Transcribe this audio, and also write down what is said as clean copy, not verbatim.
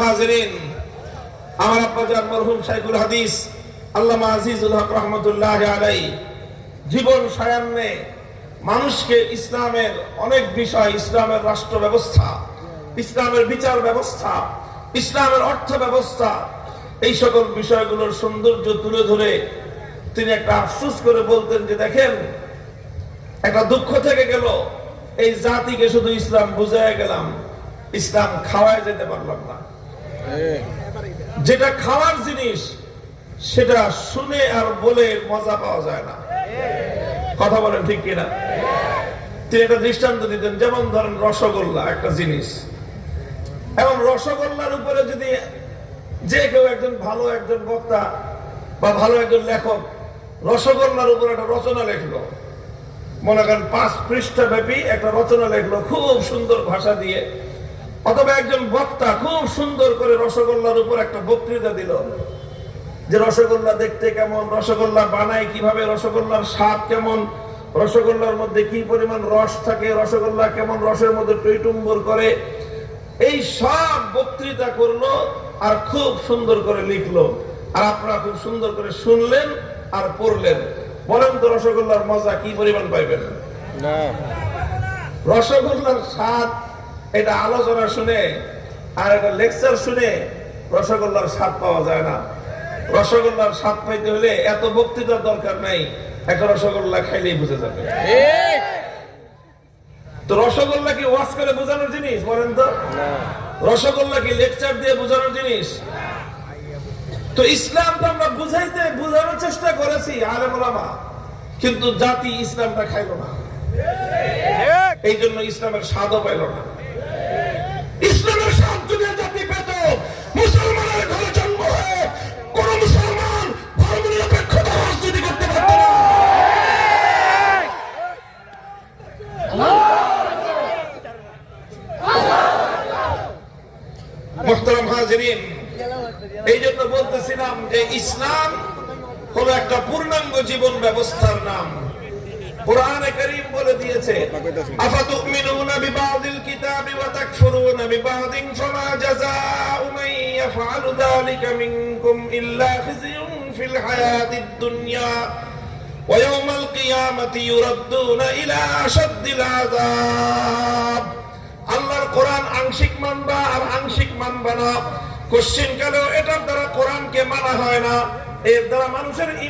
হাজিরিন, আমার আব্বাজান মরহুম শাইখুল হাদিস আল্লামা আজিজুল হক রহমতুল্লাহ আলাইহি জীবন সায়ান্নে মানুষকে ইসলামের অনেক বিষয়, ইসলামের রাষ্ট্র ব্যবস্থা, ইসলামের বিচার ব্যবস্থা, ইসলামের অর্থ ব্যবস্থা, এই সকল বিষয়গুলোর সৌন্দর্য তুলে ধরে তিনি একটা আফসোস করে বলতেন যে দেখেন, একটা দুঃখ থেকে গেল, এই জাতিকে শুধু ইসলাম বুঝায় গেলাম, ইসলাম খাওয়ায় যেতে পারলাম না। যেটা খাওয়ার জিনিস সেটা শুনে আর বলে মজা পাওয়া যায় না। কথা বলেন ঠিক কিনা? তিনি একটা দৃষ্টান্ত দিতেন, যেমন ধরেন রসগোল্লা একটা জিনিস, এবং রসগোল্লার উপরে যদি যে কেউ একজন ভালো একজন বক্তা বা ভালো একজন লেখক রসগোল্লার উপর একটা রচনা লিখলো, মনে করেন 5 পৃষ্ঠা ব্যাপী একটা রচনা লিখলো খুব সুন্দর ভাষা দিয়ে, অথবা একজন বক্তা খুব সুন্দর করে রসগোল্লার উপর একটা বক্তৃতা দিল যে রসগোল্লা দেখতে কেমন, রসগোল্লা বানায় কিভাবে, রসগোল্লার স্বাদ কেমন, রসগোল্লার মধ্যে কি পরিমাণ রস থাকে, রসগোল্লা কেমন রসের মধ্যে টইটুম্বর করে, এই সব বক্তৃতা করলো আর খুব সুন্দর করে লিখলো, আর আপনারা খুব সুন্দর করে শুনলেন আর পড়লেন। বলেন তো রসগোল্লার মজা কি পরিমাণ পাইবেন? রসগোল্লার স্বাদ এটা আলোচনা শুনে আর এটা লেকচার শুনে রসগোল্লার স্বাদ পাওয়া যায় না। রসগোল্লার স্বাদ পাইতে হলে এত বক্তৃতার দরকার নাই, একটা রসগোল্লা খাইলেই বুঝে যাবে। তো রসগোল্লা কি ওয়াজ করে বোঝানোর জিনিস? বলেন তো, রসগোল্লা কি লেকচার দিয়ে বোঝানোর জিনিস? তো ইসলাম তো আমরা বোঝানোর চেষ্টা করেছি আলেম ওলামা, কিন্তু জাতি ইসলামটা খাইল না, এই জন্য ইসলামের স্বাদও পাইল না। ইসলামের স্বাদ যদি জাতি পেত, মুসলমানের ঘরে জন্ম হয়ে কোন মুসলমান ধর্ম নিরপেক্ষতা রাজনীতি করতে পারত না। মুহতারাম হাজিরিন, এই জন্য বলতেছিলাম যে ইসলাম হলো একটা পূর্ণাঙ্গ জীবন ব্যবস্থার নাম। কুরআনে কারীম বলে দিয়েছে, আফাতুমিনুনা বিবাযিল কিতাবি ওয়া তাকফুরুনা বিবাযিন ফামা জাযাউ মান ইয়াফআলু যালিকা মিনকুম ইল্লা খিzyun ফিল হায়াতিদ দুনিয়া ওয়া ইয়াওমাল কিয়ামাতি ইউরাদ্দুনা ইলা আশাদ্দিল আযাব। আল্লাহর কোরআন আংশিক মানবা আর আংশিক মানবা না, কোশ্চেন কালেও এটার দ্বারা কোরআনকে মানা হয় না, এর দ্বারা মানুষের ঈমান